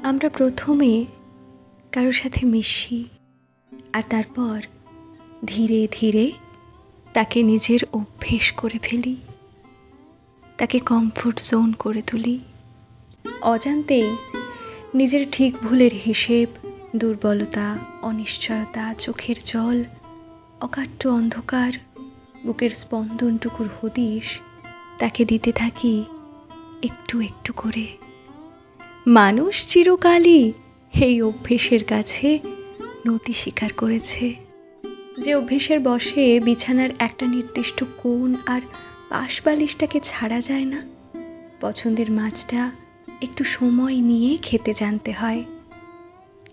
আমরা প্রথমে কারোর সাথে মিশি আর তারপর ধীরে ধীরে তাকে নিজের অভ্যেস করে ফেলি, তাকে কমফোর্ট জোন করে তুলি। অজান্তেই নিজের ঠিক ভুলের হিসেব, দুর্বলতা, অনিশ্চয়তা, চোখের জল, অকাট্য অন্ধকার, বুকের স্পন্দনটুকুর হদিশ তাকে দিতে থাকি একটু একটু করে। মানুষ চিরকালই এই অভ্যেসের কাছে নতি স্বীকার করেছে। যে অভ্যেসের বশে বিছানার একটা নির্দিষ্ট কোণ আর পাশ বালিশটাকে ছাড়া যায় না। পছন্দের মাছটা একটু সময় নিয়ে খেতে জানতে হয়।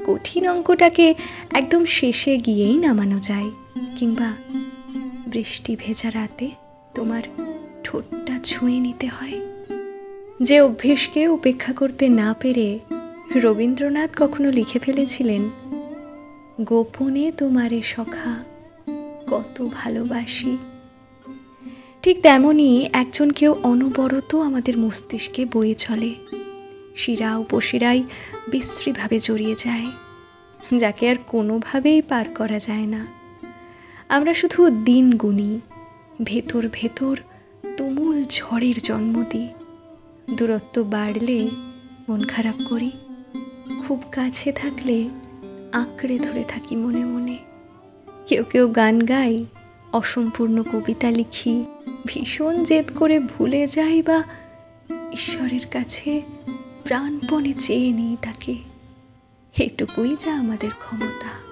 কঠিন অঙ্কটাকে একদম শেষে গিয়েই নামানো যায়। কিংবা বৃষ্টি ভেজা রাতে তোমার ঠোঁটটা ছুঁয়ে নিতে হয়। যে অভ্যেসকে উপেক্ষা করতে না পেরে রবীন্দ্রনাথ কখনো লিখে ফেলেছিলেন, গোপনে তোমারে সখা কত ভালোবাসি। ঠিক তেমনই একজন কেউ অনবরত আমাদের মস্তিষ্কে বয়ে চলে, শিরা উপশিরায় বিশ্রীভাবে জড়িয়ে যায়, যাকে আর কোনোভাবেই পার করা যায় না। আমরা শুধু দিন গুনি, ভেতর ভেতর তুমুল ঝড়ের জন্ম দিই। দূরত্ব বাড়লে মন খারাপ করি, খুব কাছে থাকলে আঁকড়ে ধরে থাকি মনে মনে। কেউ কেউ গান গাই, অসম্পূর্ণ কবিতা লিখি, ভীষণ জেদ করে ভুলে যাই বা ঈশ্বরের কাছে প্রাণপণে চেয়ে নিই তাকে। এটুকুই যা আমাদের ক্ষমতা।